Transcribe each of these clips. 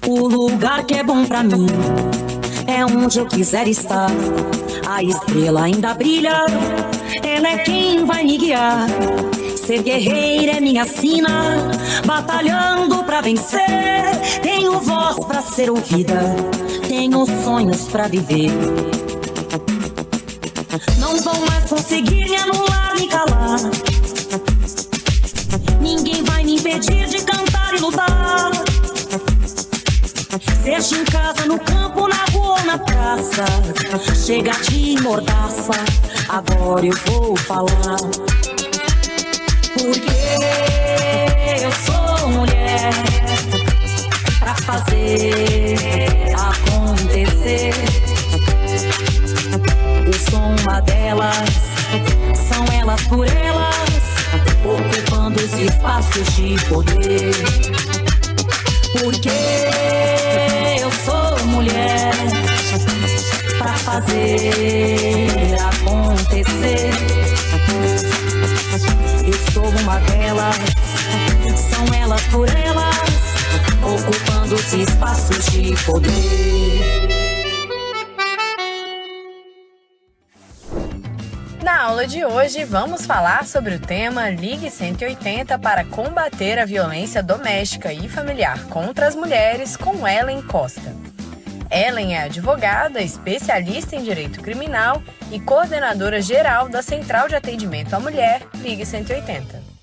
O lugar que é bom pra mim é onde eu quiser estar. A estrela ainda brilha, ela é quem vai me guiar. Ser guerreira é minha sina, batalhando pra vencer. Tenho voz pra ser ouvida, tenho sonhos pra viver. Não vão mais conseguir me anular, me calar. Ninguém vai me impedir de cantar e lutar. Seja em casa, no campo, na rua ou na praça, chega de mordaça, agora eu vou falar. Porque eu sou mulher pra fazer acontecer. Eu sou uma delas, são elas por elas, ocupando os espaços de poder. Porque eu sou mulher pra fazer acontecer. Eu sou uma delas, são elas por elas, ocupando os espaços de poder. Na aula de hoje, vamos falar sobre o tema Ligue 180 para combater a violência doméstica e familiar contra as mulheres com Ellen Costa. Ellen é advogada, especialista em direito criminal e coordenadora geral da Central de Atendimento à Mulher, Ligue 180.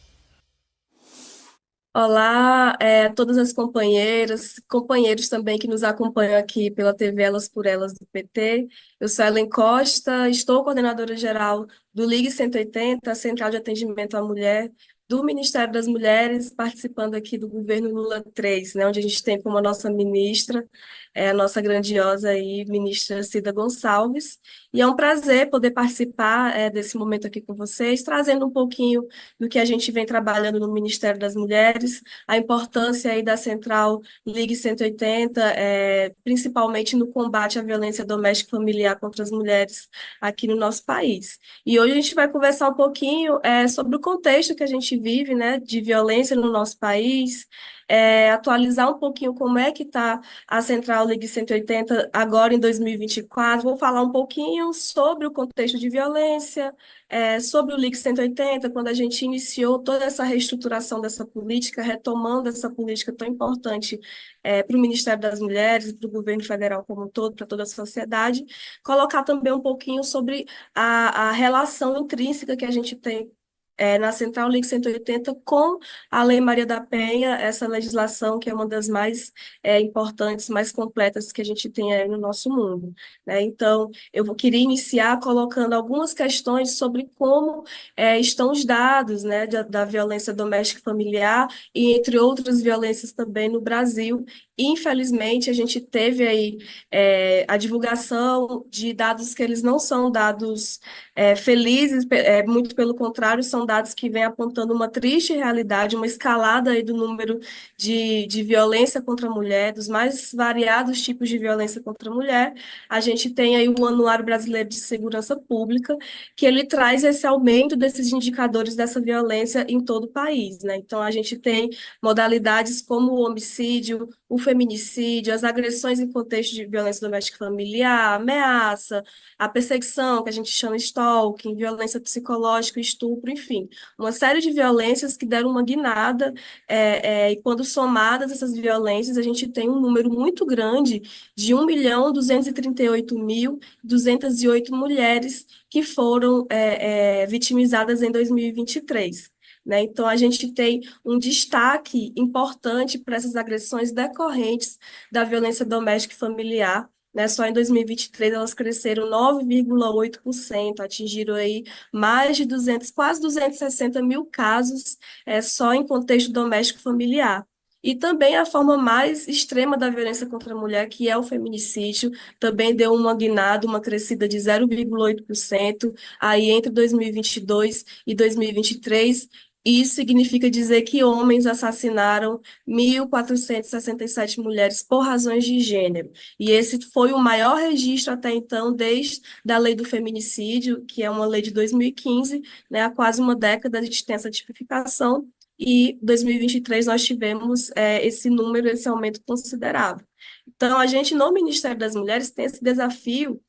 Olá, todas as companheiras, companheiros também que nos acompanham aqui pela TV Elas por Elas do PT. Eu sou Ellen Costa, estou coordenadora geral do Ligue 180, a Central de Atendimento à Mulher, do Ministério das Mulheres, participando aqui do governo Lula 3, né, onde a gente tem como a nossa ministra, a nossa grandiosa aí, ministra Cida Gonçalves. E é um prazer poder participar desse momento aqui com vocês, trazendo um pouquinho do que a gente vem trabalhando no Ministério das Mulheres, a importância aí da Central Ligue 180, principalmente no combate à violência doméstica e familiar contra as mulheres aqui no nosso país. E hoje a gente vai conversar um pouquinho sobre o contexto que a gente vive, né, de violência no nosso país, atualizar um pouquinho como é que está a Central Ligue 180 agora em 2024. Vou falar um pouquinho sobre o contexto de violência, sobre o Ligue 180, quando a gente iniciou toda essa reestruturação dessa política, retomando essa política tão importante para o Ministério das Mulheres, para o governo federal como um todo, para toda a sociedade. Colocar também um pouquinho sobre a relação intrínseca que a gente tem na Central Ligue 180 com a Lei Maria da Penha, essa legislação que é uma das mais importantes, mais completas que a gente tem aí no nosso mundo, né? Então, queria iniciar colocando algumas questões sobre como estão os dados, né, da violência doméstica e familiar e entre outras violências também no Brasil. Infelizmente, a gente teve aí a divulgação de dados que eles não são dados felizes, muito pelo contrário, são dados que vêm apontando uma triste realidade, uma escalada aí do número de violência contra a mulher, dos mais variados tipos de violência contra a mulher. A gente tem aí o Anuário Brasileiro de Segurança Pública, que ele traz esse aumento desses indicadores dessa violência em todo o país, né? Então, a gente tem modalidades como o homicídio, o feminicídio, as agressões em contexto de violência doméstica e familiar, ameaça, a perseguição, que a gente chama de stalking, violência psicológica, estupro, enfim, uma série de violências que deram uma guinada, e quando somadas essas violências, a gente tem um número muito grande de 1.238.208 mulheres que foram vitimizadas em 2023. Né? Então, a gente tem um destaque importante para essas agressões decorrentes da violência doméstica e familiar, né? Só em 2023 elas cresceram 9,8%, atingiram aí mais de 200, quase 260 mil casos só em contexto doméstico e familiar. E também a forma mais extrema da violência contra a mulher, que é o feminicídio, também deu uma guinada, uma crescida de 0,8%, aí entre 2022 e 2023, Isso significa dizer que homens assassinaram 1.467 mulheres por razões de gênero. E esse foi o maior registro até então, desde a lei do feminicídio, que é uma lei de 2015, né, há quase uma década a gente tem essa tipificação, e em 2023 nós tivemos esse número, esse aumento considerável. Então, a gente, no Ministério das Mulheres, tem esse desafio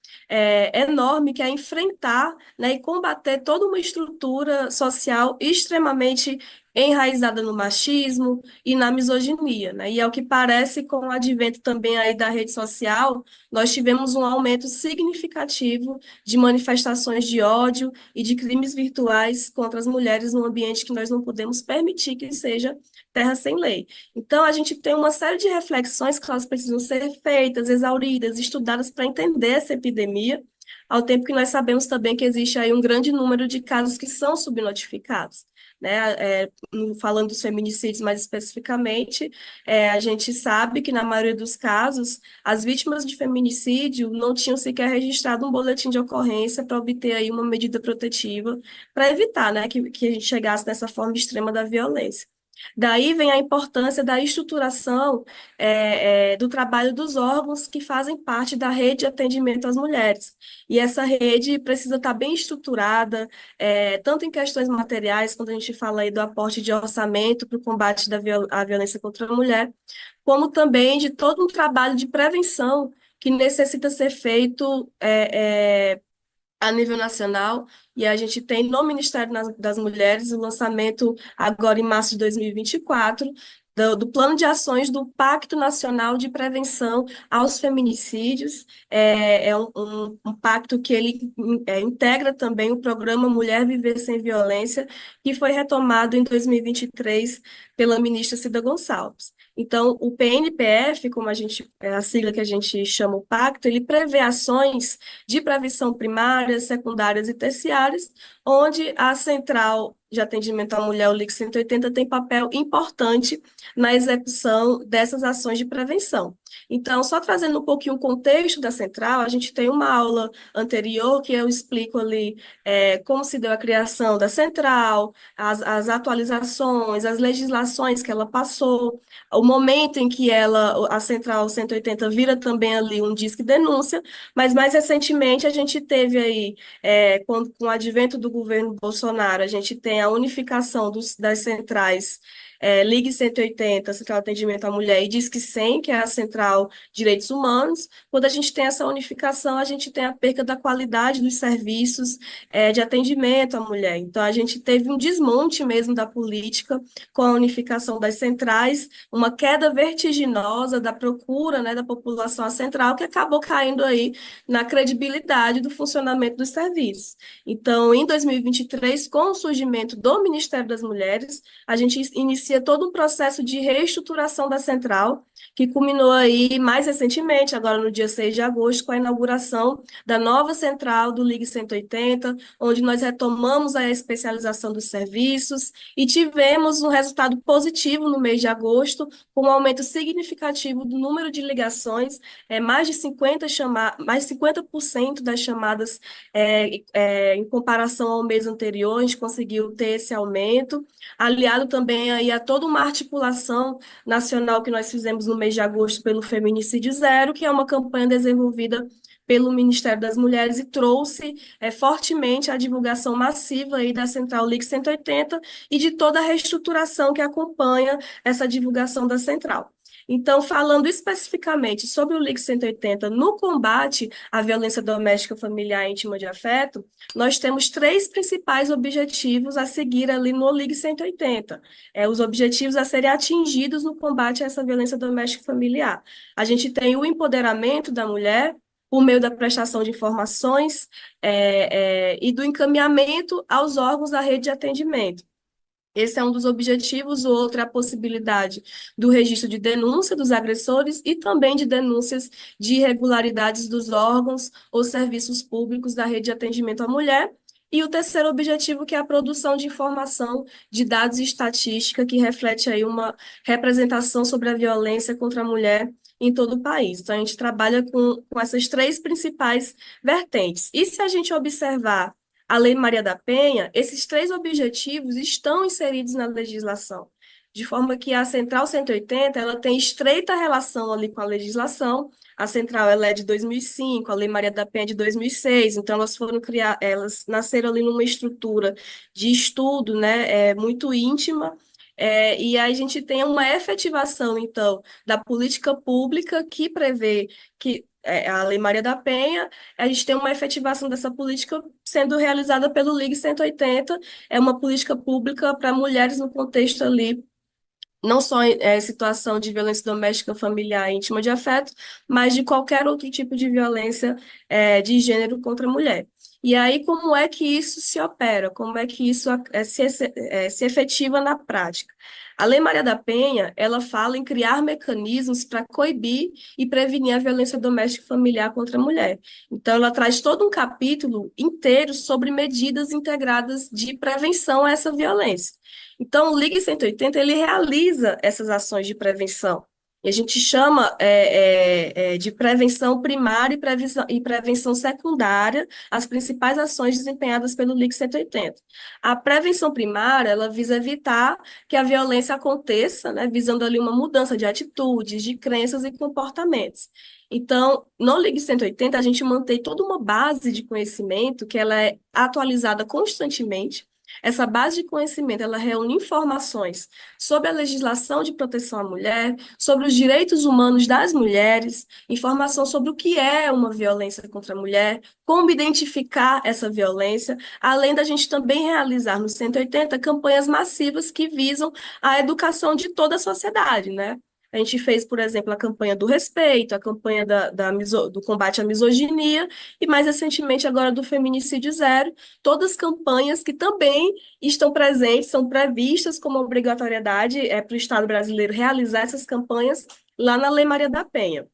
enorme, que é enfrentar, né, e combater toda uma estrutura social extremamente enraizada no machismo e na misoginia, né? E ao que parece, com o advento também aí da rede social, nós tivemos um aumento significativo de manifestações de ódio e de crimes virtuais contra as mulheres num ambiente que nós não podemos permitir que seja terra sem lei. Então, a gente tem uma série de reflexões que elas precisam ser feitas, exauridas, estudadas para entender essa epidemia, ao tempo que nós sabemos também que existe aí um grande número de casos que são subnotificados. Né? Falando dos feminicídios mais especificamente, a gente sabe que, na maioria dos casos, as vítimas de feminicídio não tinham sequer registrado um boletim de ocorrência para obter aí uma medida protetiva, para evitar, né, que a gente chegasse nessa forma extrema da violência. Daí vem a importância da estruturação do trabalho dos órgãos que fazem parte da rede de atendimento às mulheres. E essa rede precisa estar bem estruturada, tanto em questões materiais, quando a gente fala aí do aporte de orçamento para o combate à violência contra a mulher, como também de todo um trabalho de prevenção que necessita ser feito a nível nacional, e a gente tem no Ministério das Mulheres o lançamento, agora em março de 2024, do Plano de Ações do Pacto Nacional de Prevenção aos Feminicídios. É um pacto que ele integra também o programa Mulher Viver Sem Violência, que foi retomado em 2023 pela ministra Cida Gonçalves. Então, o PNPF, como a sigla que a gente chama o pacto, ele prevê ações de prevenção primárias, secundárias e terciárias, onde a Central de Atendimento à Mulher, o LIC 180, tem papel importante na execução dessas ações de prevenção. Então, só trazendo um pouquinho o contexto da Central, a gente tem uma aula anterior que eu explico ali como se deu a criação da Central, as atualizações, as legislações que ela passou, o momento em que a Central 180 vira também ali um disque denúncia, mas mais recentemente a gente teve aí, com o advento do governo Bolsonaro, a gente tem a unificação das centrais Ligue 180, Central de Atendimento à Mulher, e Disque 100, que é a Central de Direitos Humanos. Quando a gente tem essa unificação, a gente tem a perda da qualidade dos serviços de atendimento à mulher. Então, a gente teve um desmonte mesmo da política com a unificação das centrais, uma queda vertiginosa da procura, né, da população à central, que acabou caindo aí na credibilidade do funcionamento dos serviços. Então, em 2023, com o surgimento do Ministério das Mulheres, a gente inicia todo um processo de reestruturação da central, que culminou aí mais recentemente, agora no dia 6 de agosto, com a inauguração da nova central do Ligue 180, onde nós retomamos a especialização dos serviços e tivemos um resultado positivo no mês de agosto, com um aumento significativo do número de ligações, mais de 50% das chamadas em comparação ao mês anterior, a gente conseguiu ter esse aumento, aliado também aí a toda uma articulação nacional que nós fizemos no mês de agosto pelo Feminicídio Zero, que é uma campanha desenvolvida pelo Ministério das Mulheres e trouxe fortemente a divulgação massiva aí da Central Ligue 180 e de toda a reestruturação que acompanha essa divulgação da Central. Então, falando especificamente sobre o Ligue 180 no combate à violência doméstica, familiar e íntima de afeto, nós temos três principais objetivos a seguir ali no Ligue 180. Os objetivos a serem atingidos no combate a essa violência doméstica familiar. A gente tem o empoderamento da mulher, por meio da prestação de informações e do encaminhamento aos órgãos da rede de atendimento. Esse é um dos objetivos, o outro é a possibilidade do registro de denúncia dos agressores e também de denúncias de irregularidades dos órgãos ou serviços públicos da rede de atendimento à mulher. E o terceiro objetivo, que é a produção de informação de dados e estatística, que reflete aí uma representação sobre a violência contra a mulher em todo o país. Então, a gente trabalha com essas três principais vertentes. E se a gente observar a Lei Maria da Penha, esses três objetivos estão inseridos na legislação, de forma que a Central 180 ela tem estreita relação ali com a legislação. A Central ela é de 2005, a Lei Maria da Penha é de 2006, então elas foram criar, elas nasceram ali numa estrutura de estudo, né, muito íntima. E aí a gente tem uma efetivação, então, da política pública que prevê que a Lei Maria da Penha, a gente tem uma efetivação dessa política sendo realizada pelo Ligue 180, é uma política pública para mulheres no contexto ali, não só situação de violência doméstica, familiar, íntima de afeto, mas de qualquer outro tipo de violência de gênero contra a mulher. E aí, como é que isso se opera? Como é que isso se efetiva na prática? A Lei Maria da Penha, ela fala em criar mecanismos para coibir e prevenir a violência doméstica e familiar contra a mulher. Então, ela traz todo um capítulo inteiro sobre medidas integradas de prevenção a essa violência. Então, o Ligue 180, ele realiza essas ações de prevenção. E a gente chama de prevenção primária e prevenção secundária as principais ações desempenhadas pelo Ligue 180. A prevenção primária, ela visa evitar que a violência aconteça, né, visando ali uma mudança de atitudes, de crenças e comportamentos. Então, no Ligue 180, a gente mantém toda uma base de conhecimento que ela é atualizada constantemente. Essa base de conhecimento, ela reúne informações sobre a legislação de proteção à mulher, sobre os direitos humanos das mulheres, informação sobre o que é uma violência contra a mulher, como identificar essa violência, além da gente também realizar no 180 campanhas massivas que visam a educação de toda a sociedade, né? A gente fez, por exemplo, a campanha do respeito, a campanha do combate à misoginia e, mais recentemente, agora do feminicídio zero, todas campanhas que também estão presentes, são previstas como obrigatoriedade para o Estado brasileiro realizar essas campanhas lá na Lei Maria da Penha.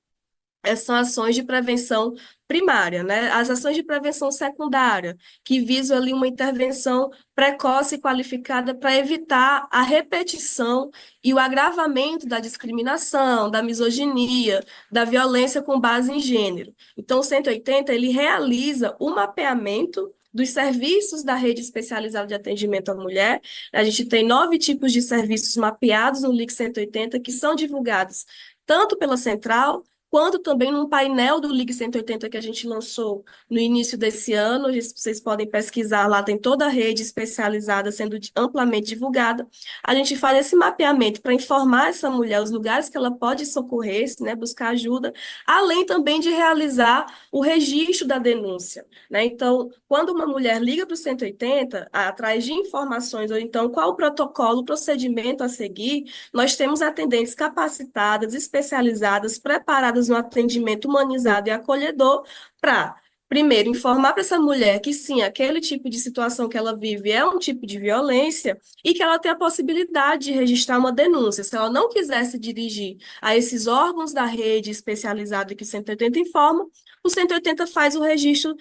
Essas são ações de prevenção primária, né? As ações de prevenção secundária, que visam ali uma intervenção precoce e qualificada para evitar a repetição e o agravamento da discriminação, da misoginia, da violência com base em gênero. Então, o 180, ele realiza o mapeamento dos serviços da rede especializada de atendimento à mulher. A gente tem 9 tipos de serviços mapeados no Ligue 180 que são divulgados tanto pela central quanto também num painel do Ligue 180 que a gente lançou no início desse ano. Vocês podem pesquisar lá, tem toda a rede especializada sendo amplamente divulgada. A gente faz esse mapeamento para informar essa mulher os lugares que ela pode socorrer, né, buscar ajuda, além também de realizar o registro da denúncia, né? Então, quando uma mulher liga para o 180, atrás de informações, ou então qual o protocolo, o procedimento a seguir, nós temos atendentes capacitadas, especializadas, preparadas no atendimento humanizado e acolhedor para, primeiro, informar para essa mulher que sim, aquele tipo de situação que ela vive é um tipo de violência e que ela tem a possibilidade de registrar uma denúncia. Se ela não quiser se dirigir a esses órgãos da rede especializada que o 180 informa, o 180 faz o registro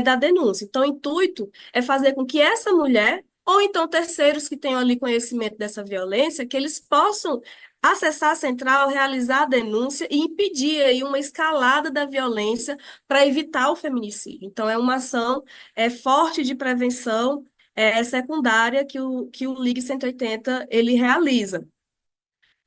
da denúncia. Então, o intuito é fazer com que essa mulher ou então terceiros que tenham ali conhecimento dessa violência, que eles possam acessar a central, realizar a denúncia e impedir aí uma escalada da violência para evitar o feminicídio. Então, é uma ação forte de prevenção secundária que o Ligue 180 ele realiza.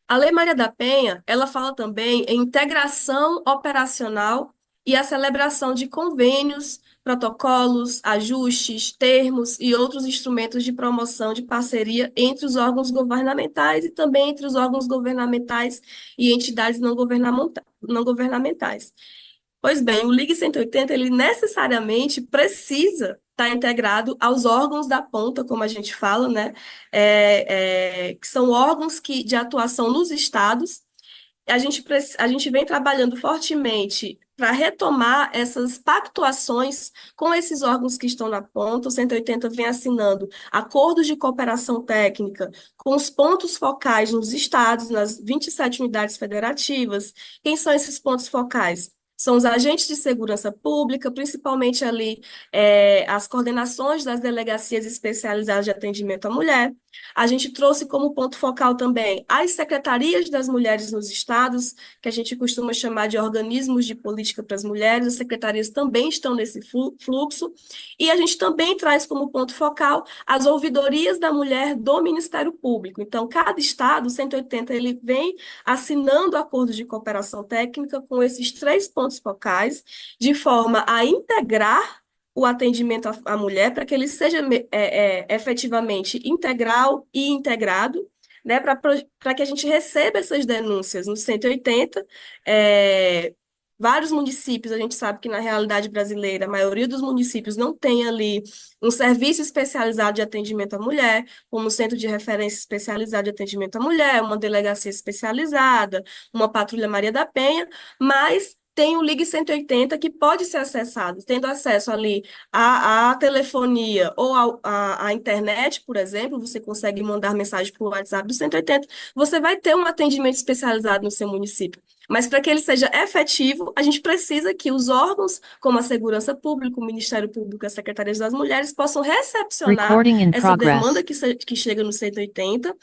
A Lei Maria da Penha, ela fala também em integração operacional e a celebração de convênios, protocolos, ajustes, termos e outros instrumentos de promoção de parceria entre os órgãos governamentais e também entre os órgãos governamentais e entidades não governamentais. Pois bem, o Ligue 180, ele necessariamente precisa estar integrado aos órgãos da ponta, como a gente fala, né? Que são órgãos de atuação nos estados. A gente vem trabalhando fortemente para retomar essas pactuações com esses órgãos que estão na ponta. O 180 vem assinando acordos de cooperação técnica com os pontos focais nos estados, nas 27 unidades federativas. Quem são esses pontos focais? são os agentes de segurança pública, principalmente ali as coordenações das delegacias especializadas de atendimento à mulher. A gente trouxe como ponto focal também as secretarias das mulheres nos estados, que a gente costuma chamar de organismos de política para as mulheres, as secretarias também estão nesse fluxo, e a gente também traz como ponto focal as ouvidorias da mulher do Ministério Público. Então, cada estado, 180, ele vem assinando acordos de cooperação técnica com esses três pontos focais, de forma a integrar o atendimento à mulher para que ele seja efetivamente integral e integrado, né, para que a gente receba essas denúncias no 180. Vários municípios, a gente sabe que na realidade brasileira, a maioria dos municípios não tem ali um serviço especializado de atendimento à mulher, como um centro de referência especializado de atendimento à mulher, uma delegacia especializada, uma patrulha Maria da Penha, mas tem o Ligue 180 que pode ser acessado, tendo acesso ali à telefonia ou à internet, por exemplo, você consegue mandar mensagem para o WhatsApp do 180, você vai ter um atendimento especializado no seu município. Mas para que ele seja efetivo, a gente precisa que os órgãos, como a Segurança Pública, o Ministério Público e a Secretaria das Mulheres, possam recepcionar essa demanda que chega no 180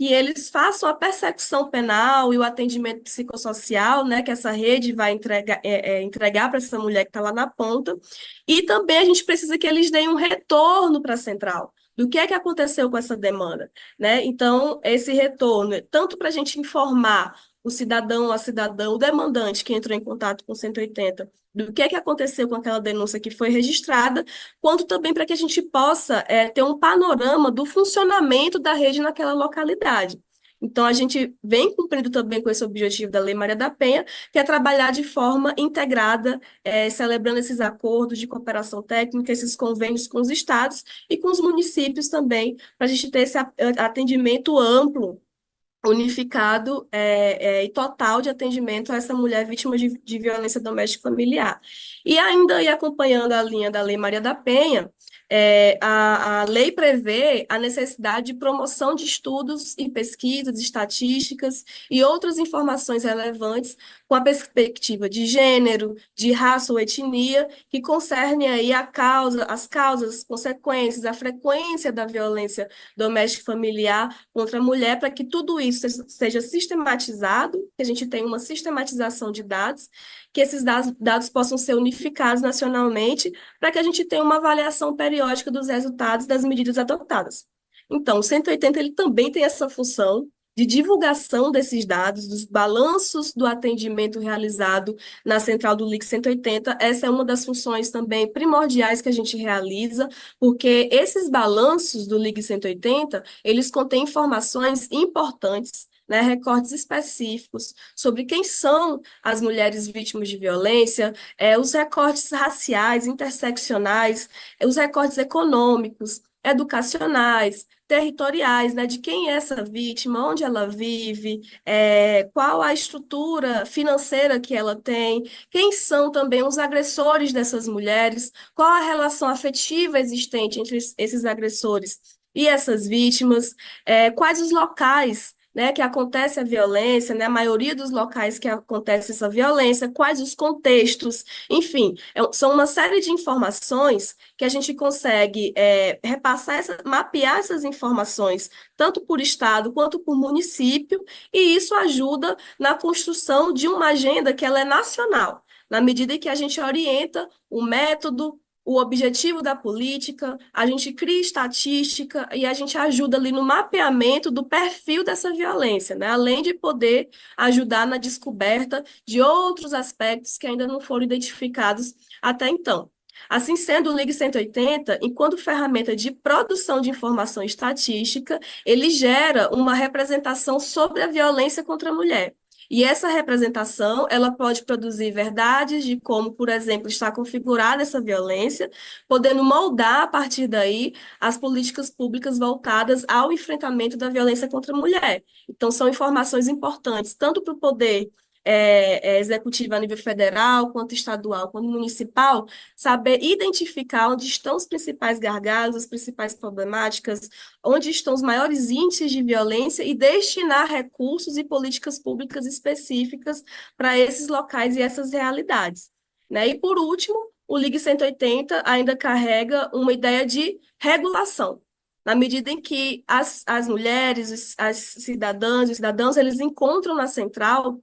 e eles façam a persecução penal e o atendimento psicossocial, né, que essa rede vai entregar para essa mulher que está lá na ponta. E também a gente precisa que eles deem um retorno para a central do que é que aconteceu com essa demanda, né? Então, esse retorno, tanto para a gente informar o cidadão, a cidadã, o demandante que entrou em contato com o 180, do que é que aconteceu com aquela denúncia que foi registrada, quanto também para que a gente possa ter um panorama do funcionamento da rede naquela localidade. Então, a gente vem cumprindo também com esse objetivo da Lei Maria da Penha, que é trabalhar de forma integrada, celebrando esses acordos de cooperação técnica, esses convênios com os estados e com os municípios também, para a gente ter esse atendimento amplo, unificado e total de atendimento a essa mulher vítima de violência doméstica e familiar. E ainda, e acompanhando a linha da Lei Maria da Penha, a lei prevê a necessidade de promoção de estudos e pesquisas, estatísticas e outras informações relevantes com a perspectiva de gênero, de raça ou etnia, que concerne aí as causas, as consequências, a frequência da violência doméstica e familiar contra a mulher, para que tudo isso seja sistematizado, que a gente tenha uma sistematização de dados, que esses dados possam ser unificados nacionalmente, para que a gente tenha uma avaliação periódica dos resultados das medidas adotadas. Então, o 180 ele também tem essa função de divulgação desses dados, dos balanços do atendimento realizado na central do Ligue 180. Essa é uma das funções também primordiais que a gente realiza, porque esses balanços do Ligue 180, eles contêm informações importantes, né, recortes específicos sobre quem são as mulheres vítimas de violência, os recortes raciais, interseccionais, os recortes econômicos, educacionais, territoriais, né, de quem é essa vítima, onde ela vive, qual a estrutura financeira que ela tem, quem são também os agressores dessas mulheres, qual a relação afetiva existente entre esses agressores e essas vítimas, quais os locais, né, que acontece a violência, né, a maioria dos locais que acontece essa violência, quais os contextos, enfim, são uma série de informações que a gente consegue repassar, mapear essas informações, tanto por estado quanto por município, e isso ajuda na construção de uma agenda que ela é nacional, na medida em que a gente orienta o método, o objetivo da política, a gente cria estatística e a gente ajuda ali no mapeamento do perfil dessa violência, né? Além de poder ajudar na descoberta de outros aspectos que ainda não foram identificados até então. Assim sendo, o Ligue 180, enquanto ferramenta de produção de informação estatística, ele gera uma representação sobre a violência contra a mulher. E essa representação, ela pode produzir verdades de como, por exemplo, está configurada essa violência, podendo moldar, a partir daí, as políticas públicas voltadas ao enfrentamento da violência contra a mulher. Então, são informações importantes, tanto para o poder executiva a nível federal, quanto estadual, quanto municipal, saber identificar onde estão os principais gargalos, as principais problemáticas, onde estão os maiores índices de violência e destinar recursos e políticas públicas específicas para esses locais e essas realidades, né? E, por último, o Ligue 180 ainda carrega uma ideia de regulação, na medida em que as mulheres, as cidadãs e os cidadãos, eles encontram na central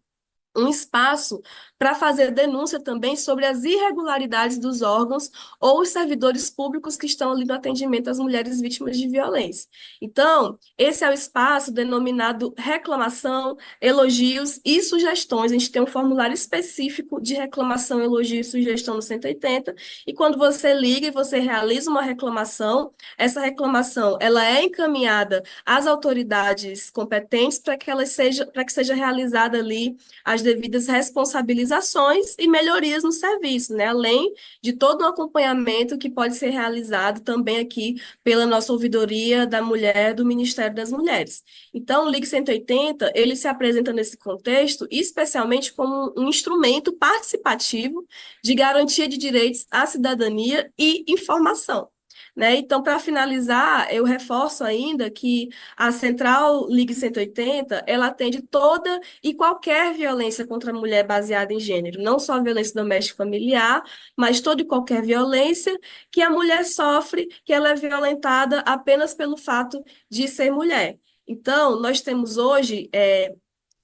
um espaço para fazer denúncia também sobre as irregularidades dos órgãos ou os servidores públicos que estão ali no atendimento às mulheres vítimas de violência. Então, esse é o espaço denominado reclamação, elogios e sugestões. A gente tem um formulário específico de reclamação, elogio e sugestão no 180, e quando você liga e você realiza uma reclamação, essa reclamação ela é encaminhada às autoridades competentes para que seja realizada ali as devidas responsabilizações e melhorias no serviço, né? Além de todo o acompanhamento que pode ser realizado também aqui pela nossa ouvidoria da mulher do Ministério das Mulheres. Então, o Ligue 180, ele se apresenta nesse contexto especialmente como um instrumento participativo de garantia de direitos à cidadania e informação, né? Então, para finalizar, eu reforço ainda que a Central Ligue 180, ela atende toda e qualquer violência contra a mulher baseada em gênero, não só a violência doméstica e familiar, mas toda e qualquer violência que a mulher sofre, que ela é violentada apenas pelo fato de ser mulher. Então, nós temos hoje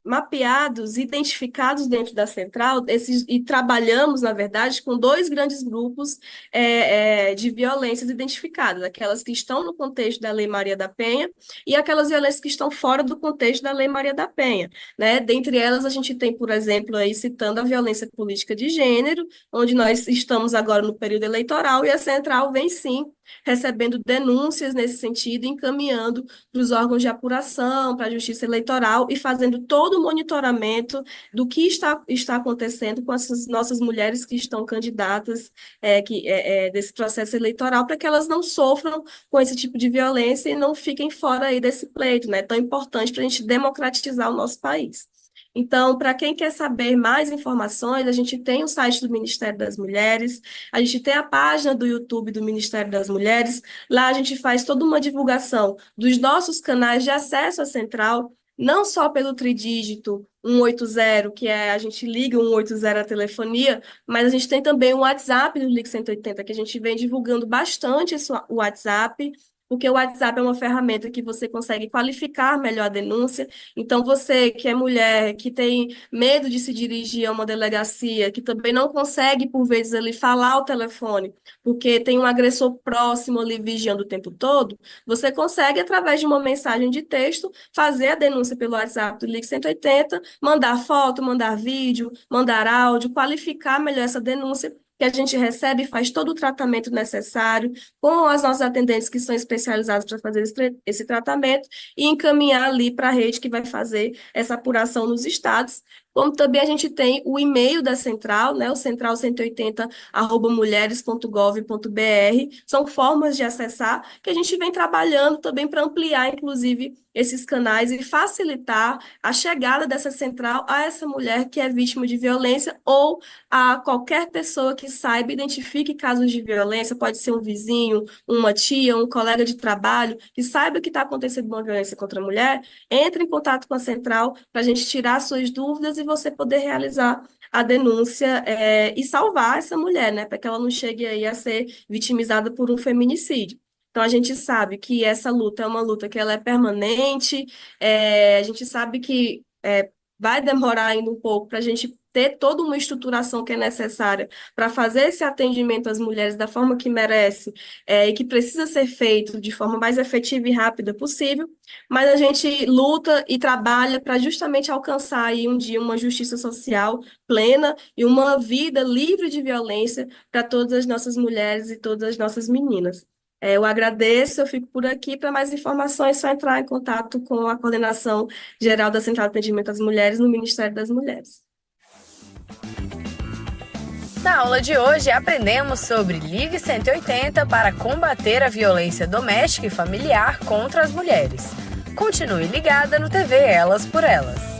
mapeados, identificados dentro da central, e trabalhamos, na verdade, com dois grandes grupos de violências identificadas, aquelas que estão no contexto da Lei Maria da Penha e aquelas violências que estão fora do contexto da Lei Maria da Penha, né? Dentre elas, a gente tem, por exemplo, aí citando a violência política de gênero, onde nós estamos agora no período eleitoral, e a central vem, sim, recebendo denúncias nesse sentido, encaminhando para os órgãos de apuração, para a Justiça Eleitoral e fazendo todo o monitoramento do que está acontecendo com essas nossas mulheres que estão candidatas desse processo eleitoral, para que elas não sofram com esse tipo de violência e não fiquem fora aí desse pleito, né? Tão importante para a gente democratizar o nosso país. Então, para quem quer saber mais informações, a gente tem o site do Ministério das Mulheres, a gente tem a página do YouTube do Ministério das Mulheres, lá a gente faz toda uma divulgação dos nossos canais de acesso à central, não só pelo tridígito 180, que a gente liga o 180 à telefonia, mas a gente tem também o WhatsApp do Ligue 180, que a gente vem divulgando bastante o WhatsApp, porque o WhatsApp é uma ferramenta que você consegue qualificar melhor a denúncia. Então, você que é mulher, que tem medo de se dirigir a uma delegacia, que também não consegue, por vezes, ali falar ao telefone, porque tem um agressor próximo ali vigiando o tempo todo, você consegue, através de uma mensagem de texto, fazer a denúncia pelo WhatsApp do Ligue 180, mandar foto, mandar vídeo, mandar áudio, qualificar melhor essa denúncia, que a gente recebe e faz todo o tratamento necessário, com as nossas atendentes que são especializadas para fazer esse tratamento, e encaminhar ali para a rede que vai fazer essa apuração nos estados. Como também a gente tem o e-mail da central, né, o central180@mulheres.gov.br, são formas de acessar, que a gente vem trabalhando também para ampliar, inclusive, esses canais e facilitar a chegada dessa central a essa mulher que é vítima de violência ou a qualquer pessoa que saiba, identifique casos de violência, pode ser um vizinho, uma tia, um colega de trabalho, que saiba que está acontecendo uma violência contra a mulher, entre em contato com a central para a gente tirar suas dúvidas e você poder realizar a denúncia e salvar essa mulher, né, para que ela não chegue aí a ser vitimizada por um feminicídio. Então, a gente sabe que essa luta é uma luta que ela é permanente, a gente sabe que vai demorar ainda um pouco para a gente ter toda uma estruturação que é necessária para fazer esse atendimento às mulheres da forma que merece e que precisa ser feito de forma mais efetiva e rápida possível, mas a gente luta e trabalha para justamente alcançar aí um dia uma justiça social plena e uma vida livre de violência para todas as nossas mulheres e todas as nossas meninas. Eu agradeço, eu fico por aqui. Para mais informações, é só entrar em contato com a Coordenação Geral da Central de Atendimento às Mulheres no Ministério das Mulheres. Na aula de hoje, aprendemos sobre Ligue 180 para combater a violência doméstica e familiar contra as mulheres. Continue ligada no TV Elas por Elas.